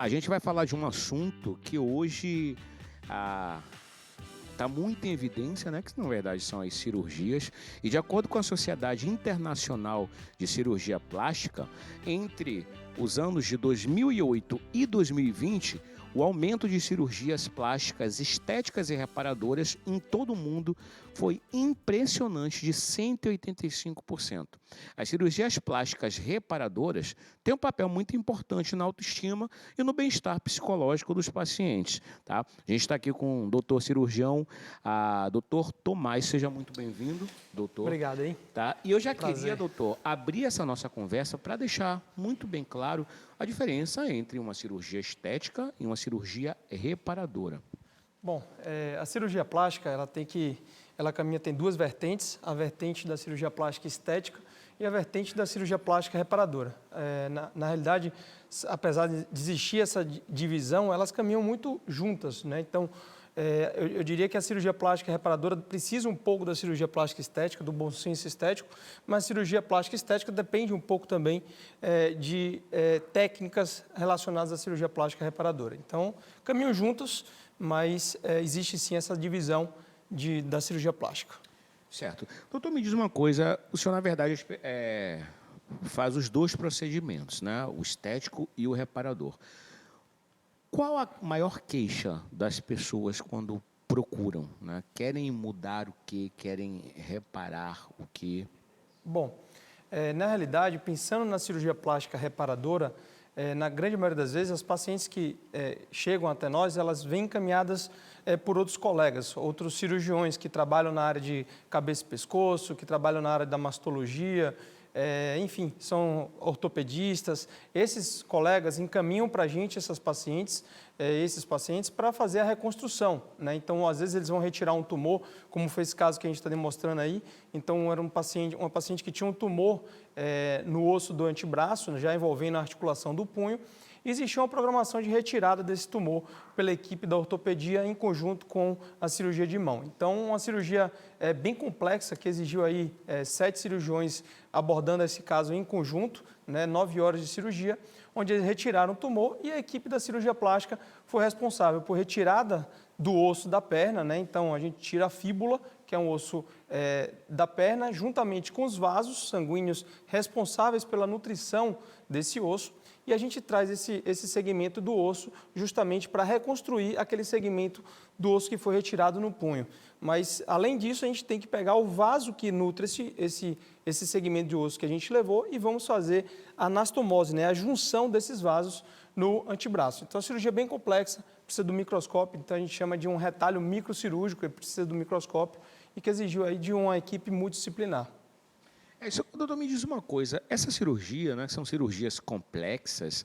A gente vai falar de um assunto que hoje está muito em evidência, né? Que na verdade são as cirurgias. E de acordo com a Sociedade Internacional de Cirurgia Plástica, entre os anos de 2008 e 2020, o aumento de cirurgias plásticas estéticas e reparadoras em todo o mundo foi impressionante, de 185%. As cirurgias plásticas reparadoras têm um papel muito importante na autoestima e no bem-estar psicológico dos pacientes. Tá? A gente está aqui com o doutor cirurgião, doutor Tomás. Seja muito bem-vindo, doutor. Obrigado, hein? Tá? E eu já Prazer. queria, doutor, abrir essa nossa conversa para deixar muito bem claro a diferença entre uma cirurgia estética e uma cirurgia reparadora. Bom, a cirurgia plástica, ela tem duas vertentes, a vertente da cirurgia plástica estética e a vertente da cirurgia plástica reparadora. Na realidade, apesar de existir essa divisão, elas caminham muito juntas, né? Então, eu diria que a cirurgia plástica reparadora precisa um pouco da cirurgia plástica estética, do bom senso estético, mas a cirurgia plástica estética depende um pouco também de técnicas relacionadas à cirurgia plástica reparadora. Então, caminham juntos, mas existe sim essa divisão da cirurgia plástica. Certo. Doutor, me diz uma coisa, o senhor, na verdade, faz os dois procedimentos, né? O estético e o reparador. Qual a maior queixa das pessoas quando procuram, né? Querem mudar o quê? Querem reparar o quê? Bom, na realidade, pensando na cirurgia plástica reparadora, na grande maioria das vezes, as pacientes que chegam até nós, elas vêm encaminhadas por outros colegas, outros cirurgiões que trabalham na área de cabeça e pescoço, que trabalham na área da mastologia, enfim, são ortopedistas. Esses colegas encaminham para a gente esses pacientes para fazer a reconstrução, né? Então, às vezes, eles vão retirar um tumor, como foi esse caso que a gente está demonstrando aí. Então, era uma paciente que tinha um tumor no osso do antebraço, já envolvendo a articulação do punho. Existia uma programação de retirada desse tumor pela equipe da ortopedia em conjunto com a cirurgia de mão. Então, uma cirurgia bem complexa que exigiu aí 7 cirurgiões abordando esse caso em conjunto, né, 9 horas de cirurgia, onde eles retiraram o tumor e a equipe da cirurgia plástica foi responsável por retirada do osso da perna, né? Então, a gente tira a fíbula, que é um osso da perna, juntamente com os vasos sanguíneos responsáveis pela nutrição desse osso, e a gente traz esse segmento do osso justamente para reconstruir aquele segmento do osso que foi retirado no punho. Mas, além disso, a gente tem que pegar o vaso que nutre esse segmento de osso que a gente levou e vamos fazer a anastomose, né? A junção desses vasos no antebraço. Então, a cirurgia é bem complexa, precisa do microscópio, então a gente chama de um retalho microcirúrgico, precisa do microscópio e que exigiu aí de uma equipe multidisciplinar. Doutor, me diz uma coisa, essa cirurgia, né, são cirurgias complexas,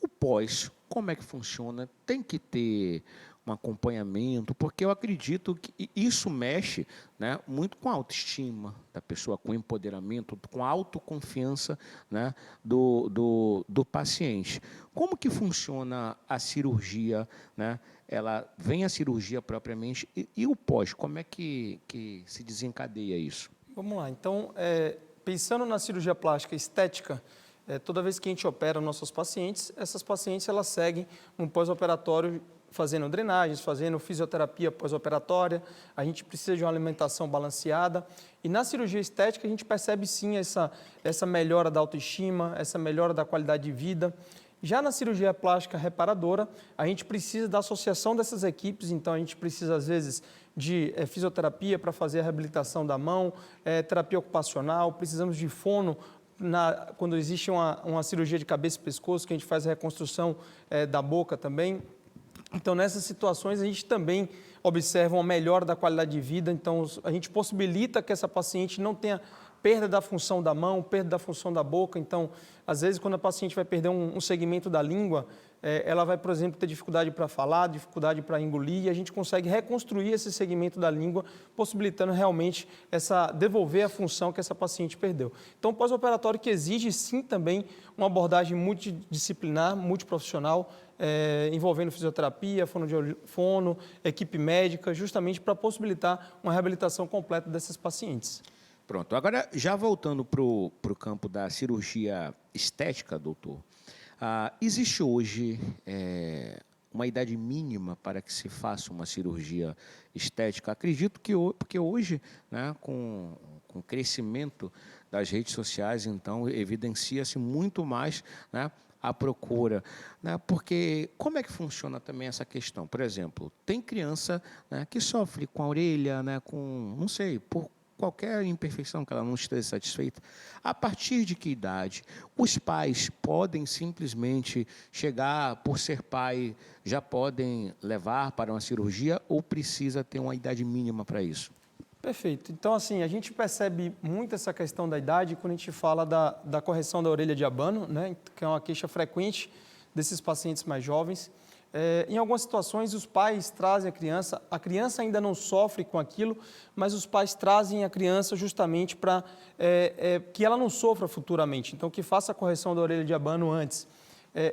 o pós, como é que funciona? Tem que ter um acompanhamento, porque eu acredito que isso mexe, né, muito com a autoestima da pessoa, com o empoderamento, com a autoconfiança, né, do paciente. Como que funciona a cirurgia, né? Ela vem a cirurgia propriamente e o pós, como é que se desencadeia isso? Vamos lá, então, pensando na cirurgia plástica estética, toda vez que a gente opera nossos pacientes, essas pacientes elas seguem um pós-operatório fazendo drenagens, fazendo fisioterapia pós-operatória, a gente precisa de uma alimentação balanceada e na cirurgia estética a gente percebe sim essa melhora da autoestima, essa melhora da qualidade de vida. Já na cirurgia plástica reparadora, a gente precisa da associação dessas equipes, então a gente precisa às vezes de fisioterapia para fazer a reabilitação da mão, terapia ocupacional, precisamos de fono quando existe uma cirurgia de cabeça e pescoço, que a gente faz a reconstrução da boca também. Então, nessas situações, a gente também observa uma melhora da qualidade de vida, então a gente possibilita que essa paciente não tenha perda da função da mão, perda da função da boca. Então, às vezes, quando a paciente vai perder um segmento da língua, ela vai, por exemplo, ter dificuldade para falar, dificuldade para engolir, e a gente consegue reconstruir esse segmento da língua, possibilitando realmente devolver a função que essa paciente perdeu. Então, pós-operatório que exige, sim, também uma abordagem multidisciplinar, multiprofissional, envolvendo fisioterapia, fono, equipe médica, justamente para possibilitar uma reabilitação completa dessas pacientes. Pronto, agora já voltando para o campo da cirurgia estética, doutor, Existe hoje uma idade mínima para que se faça uma cirurgia estética? Acredito que porque hoje, né, com o crescimento das redes sociais, então, evidencia-se muito mais, né, a procura, né? Porque como é que funciona também essa questão? Por exemplo, tem criança, né, que sofre com a orelha, né, com, não sei, por qualquer imperfeição que ela não esteja satisfeita. A partir de que idade os pais podem simplesmente chegar, por ser pai, já podem levar para uma cirurgia ou precisa ter uma idade mínima para isso? Perfeito. Então, assim, a gente percebe muito essa questão da idade quando a gente fala da correção da orelha de abano, né, que é uma queixa frequente desses pacientes mais jovens. Em algumas situações, os pais trazem a criança ainda não sofre com aquilo, mas os pais trazem a criança justamente para que ela não sofra futuramente, então que faça a correção da orelha de abano antes.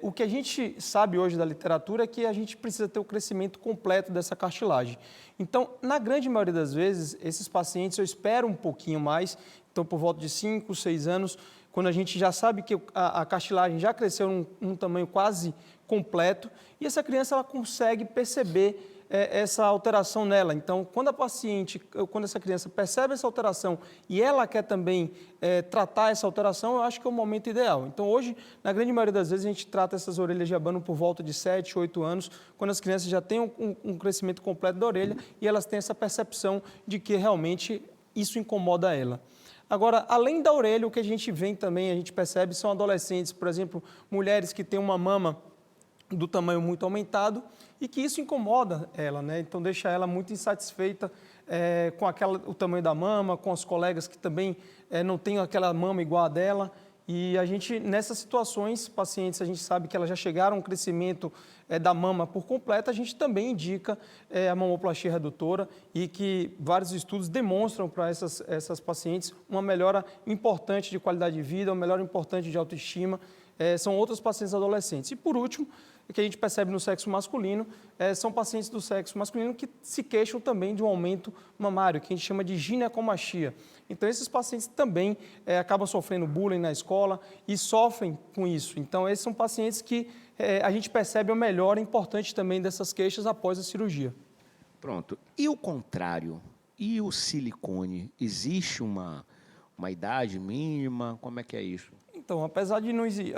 O que a gente sabe hoje da literatura é que a gente precisa ter o crescimento completo dessa cartilagem. Então, na grande maioria das vezes, esses pacientes eu espero um pouquinho mais, então por volta de 5, 6 anos, quando a gente já sabe que a cartilagem já cresceu num tamanho quase completo, e essa criança ela consegue perceber essa alteração nela. Então, quando essa criança percebe essa alteração e ela quer também tratar essa alteração, eu acho que é o momento ideal. Então, hoje, na grande maioria das vezes, a gente trata essas orelhas de abano por volta de 7, 8 anos, quando as crianças já têm um crescimento completo da orelha e elas têm essa percepção de que realmente isso incomoda ela. Agora, além da orelha, o que a gente vê também, a gente percebe, são adolescentes, por exemplo, mulheres que têm uma mama do tamanho muito aumentado e que isso incomoda ela, né? Então deixa ela muito insatisfeita com o tamanho da mama, com os colegas que também não têm aquela mama igual a dela. E a gente, nessas situações, pacientes, a gente sabe que elas já chegaram a um crescimento da mama por completo, a gente também indica a mamoplastia redutora e que vários estudos demonstram para essas pacientes uma melhora importante de qualidade de vida, uma melhora importante de autoestima. São outros pacientes adolescentes. E, por último, o que a gente percebe no sexo masculino, são pacientes do sexo masculino que se queixam também de um aumento mamário, que a gente chama de ginecomastia. Então, esses pacientes também acabam sofrendo bullying na escola e sofrem com isso. Então, esses são pacientes que a gente percebe a melhora importante também dessas queixas após a cirurgia. Pronto. E o contrário? E o silicone? Existe uma idade mínima? Como é que é isso? Então, apesar de não existir...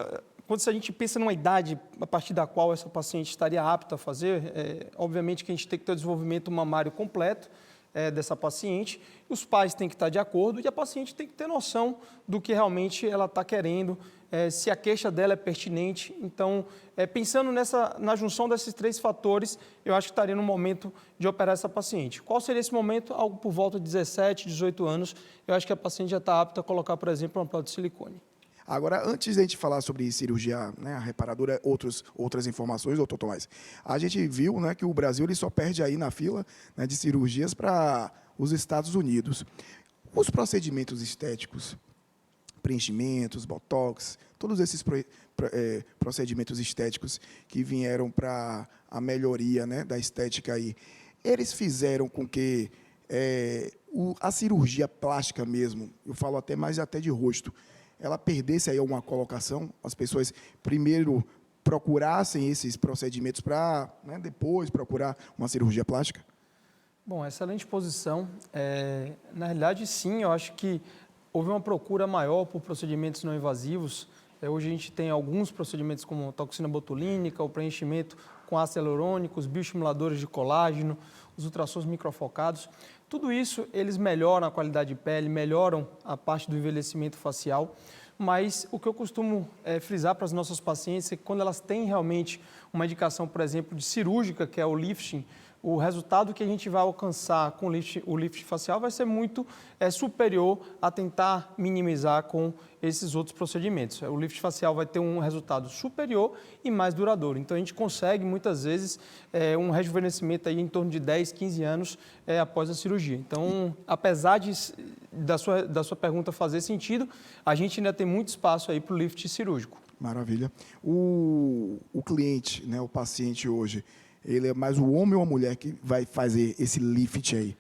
Quando a gente pensa numa idade a partir da qual essa paciente estaria apta a fazer, obviamente que a gente tem que ter o desenvolvimento mamário completo dessa paciente, os pais têm que estar de acordo e a paciente tem que ter noção do que realmente ela está querendo, se a queixa dela é pertinente. Então, pensando na junção desses 3 fatores, eu acho que estaria no momento de operar essa paciente. Qual seria esse momento? Algo por volta de 17, 18 anos, eu acho que a paciente já está apta a colocar, por exemplo, uma prótese de silicone. Agora, antes de a gente falar sobre cirurgia, né, a reparadora, outras informações, doutor Tomás, a gente viu, né, que o Brasil ele só perde aí na fila, né, de cirurgias para os Estados Unidos. Os procedimentos estéticos, preenchimentos, botox, todos esses procedimentos estéticos que vieram para a melhoria, né, da estética aí, eles fizeram com que a cirurgia plástica mesmo, eu falo até de rosto, ela perdesse aí alguma colocação, as pessoas primeiro procurassem esses procedimentos para, né, depois procurar uma cirurgia plástica? Bom, excelente posição. Na realidade, sim, eu acho que houve uma procura maior por procedimentos não invasivos. Hoje a gente tem alguns procedimentos como toxina botulínica, o preenchimento com ácido hialurônico, os bioestimuladores de colágeno, os ultrassons microfocados. Tudo isso, eles melhoram a qualidade de pele, melhoram a parte do envelhecimento facial, mas o que eu costumo frisar para as nossas pacientes é que quando elas têm realmente uma indicação, por exemplo, de cirúrgica, que é o lifting, o resultado que a gente vai alcançar com o lift facial vai ser muito superior a tentar minimizar com esses outros procedimentos. O lift facial vai ter um resultado superior e mais duradouro. Então, a gente consegue, muitas vezes, um rejuvenescimento aí em torno de 10, 15 anos após a cirurgia. Então, apesar da sua pergunta fazer sentido, a gente ainda tem muito espaço aí para o lift cirúrgico. Maravilha. O cliente, né, o paciente hoje, ele é mais o homem ou a mulher que vai fazer esse lift aí?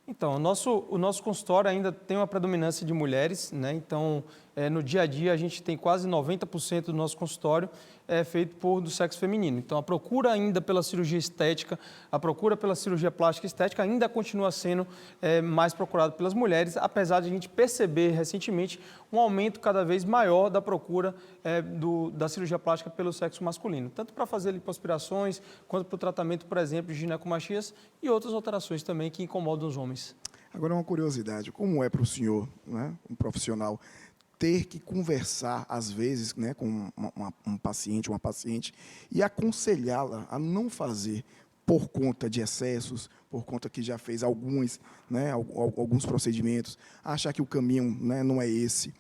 Então, o nosso consultório ainda tem uma predominância de mulheres, né? Então, no dia a dia a gente tem quase 90% do nosso consultório feito do sexo feminino. Então, a procura ainda pela cirurgia estética, a procura pela cirurgia plástica estética ainda continua sendo mais procurada pelas mulheres, apesar de a gente perceber recentemente um aumento cada vez maior da procura da cirurgia plástica pelo sexo masculino, tanto para fazer lipoaspirações, quanto para o tratamento, por exemplo, de ginecomastias e outras alterações também que incomodam os homens. Agora, uma curiosidade, como é para o senhor, né, um profissional, ter que conversar, às vezes, né, com um paciente, uma paciente, e aconselhá-la a não fazer por conta de excessos, por conta que já fez alguns procedimentos, achar que o caminho, né, não é esse.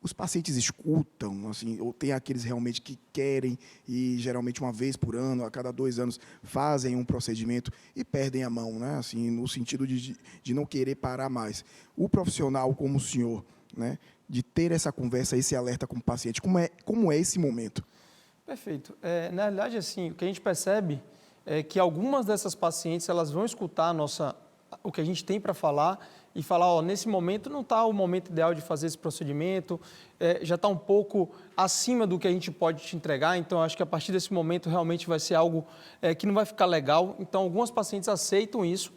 Os pacientes escutam, assim, ou tem aqueles realmente que querem e, geralmente, uma vez por ano, a cada 2 anos, fazem um procedimento e perdem a mão, né, assim, no sentido de não querer parar mais. O profissional como o senhor, né, de ter essa conversa, esse alerta com o paciente, como é esse momento? Perfeito. Na realidade, assim, o que a gente percebe é que algumas dessas pacientes elas vão escutar o que a gente tem para falar e falar, nesse momento não está o momento ideal de fazer esse procedimento, já está um pouco acima do que a gente pode te entregar, então acho que a partir desse momento realmente vai ser algo que não vai ficar legal. Então, algumas pacientes aceitam isso,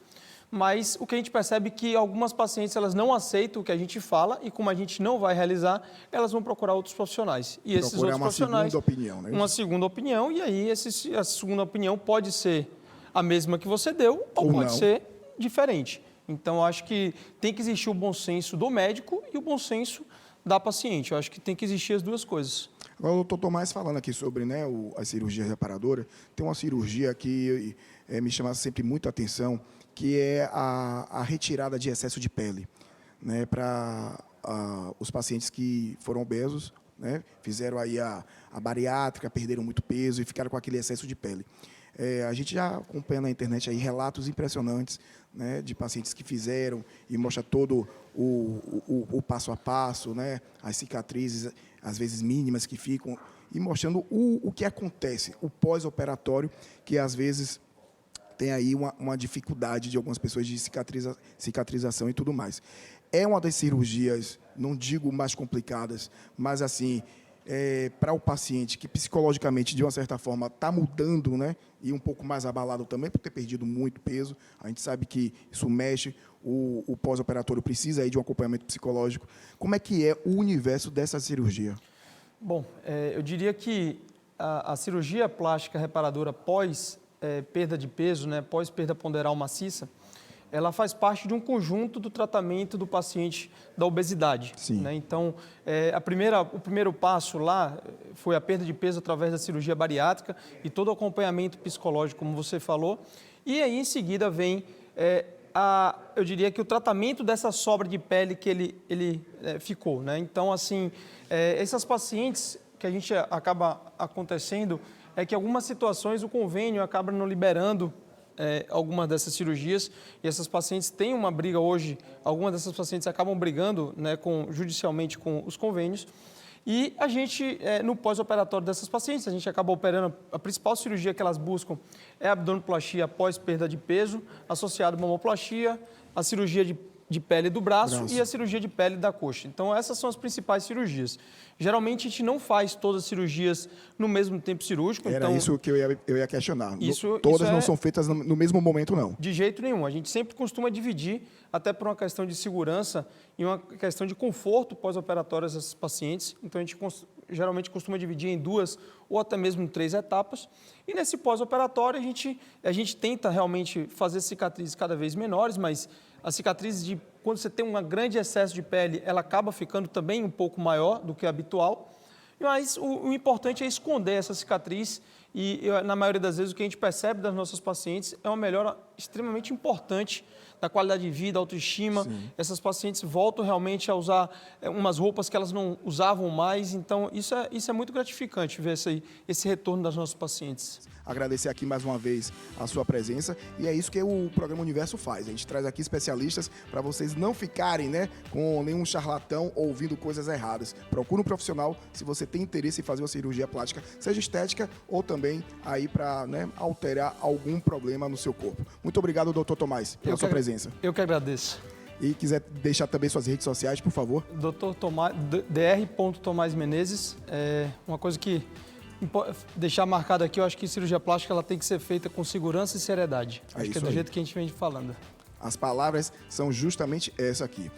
mas o que a gente percebe é que algumas pacientes elas não aceitam o que a gente fala e como a gente não vai realizar, elas vão procurar outros profissionais. E esses outros profissionais, segunda opinião, né? Uma segunda opinião, e aí essa segunda opinião pode ser a mesma que você deu ou pode ser diferente. Então, eu acho que tem que existir o bom senso do médico e o bom senso da paciente. Eu acho que tem que existir as duas coisas. Agora, o doutor Tomás falando aqui sobre, né, a cirurgia reparadora, tem uma cirurgia que me chama sempre muita atenção, que é a retirada de excesso de pele, né, para os pacientes que foram obesos, né, fizeram aí a bariátrica, perderam muito peso e ficaram com aquele excesso de pele. A gente já acompanha na internet aí relatos impressionantes, né, de pacientes que fizeram e mostra todo o passo a passo, né, as cicatrizes, às vezes mínimas, que ficam, e mostrando o que acontece, o pós-operatório, que às vezes tem aí uma dificuldade de algumas pessoas de cicatrização e tudo mais. É uma das cirurgias, não digo mais complicadas, mas assim, para o paciente que psicologicamente, de uma certa forma, está mudando, né, e um pouco mais abalado também por ter perdido muito peso. A gente sabe que isso mexe, o pós-operatório precisa aí de um acompanhamento psicológico. Como é que é o universo dessa cirurgia? Bom, eu diria que a cirurgia plástica reparadora pós perda de peso, né, pós perda ponderal maciça, ela faz parte de um conjunto do tratamento do paciente da obesidade. Sim. Né? Então, o primeiro passo lá foi a perda de peso através da cirurgia bariátrica e todo o acompanhamento psicológico, como você falou. E aí, em seguida, vem, eu diria que o tratamento dessa sobra de pele que ele ficou. Né? Então, assim, essas pacientes que a gente acaba acontecendo é que em algumas situações o convênio acaba não liberando algumas dessas cirurgias, e essas pacientes têm uma briga hoje, algumas dessas pacientes acabam brigando, né, judicialmente com os convênios, e a gente, no pós-operatório dessas pacientes, a gente acaba operando, a principal cirurgia que elas buscam é a abdominoplastia após perda de peso, associada à mamoplastia, a cirurgia de pele do braço e a cirurgia de pele da coxa. Então, essas são as principais cirurgias. Geralmente, a gente não faz todas as cirurgias no mesmo tempo cirúrgico. Era então, isso que eu ia questionar. Todas não são feitas no mesmo momento, não? De jeito nenhum. A gente sempre costuma dividir, até por uma questão de segurança e uma questão de conforto pós-operatório desses pacientes. Então, a gente geralmente costuma dividir em 2 ou até mesmo em 3 etapas. E nesse pós-operatório, a gente tenta realmente fazer cicatrizes cada vez menores, mas a cicatriz quando você tem um grande excesso de pele, ela acaba ficando também um pouco maior do que o habitual. Mas o importante é esconder essa cicatriz e, na maioria das vezes, o que a gente percebe das nossas pacientes é uma melhora extremamente importante da qualidade de vida, autoestima. Sim. Essas pacientes voltam realmente a usar umas roupas que elas não usavam mais. Então, isso é muito gratificante ver esse retorno das nossas pacientes. Agradecer aqui mais uma vez a sua presença, e é isso que o programa Universo faz. A gente traz aqui especialistas para vocês não ficarem, né, com nenhum charlatão ouvindo coisas erradas. Procure um profissional se você tem interesse em fazer uma cirurgia plástica, seja estética ou também aí para, né, alterar algum problema no seu corpo. Muito obrigado, doutor Tomás, pela sua presença. Eu que agradeço. E quiser deixar também suas redes sociais, por favor. Dr. Dr. Tomás Menezes, uma coisa que deixar marcado aqui, eu acho que cirurgia plástica ela tem que ser feita com segurança e seriedade. Acho que é do jeito que a gente vem falando. As palavras são justamente essa aqui.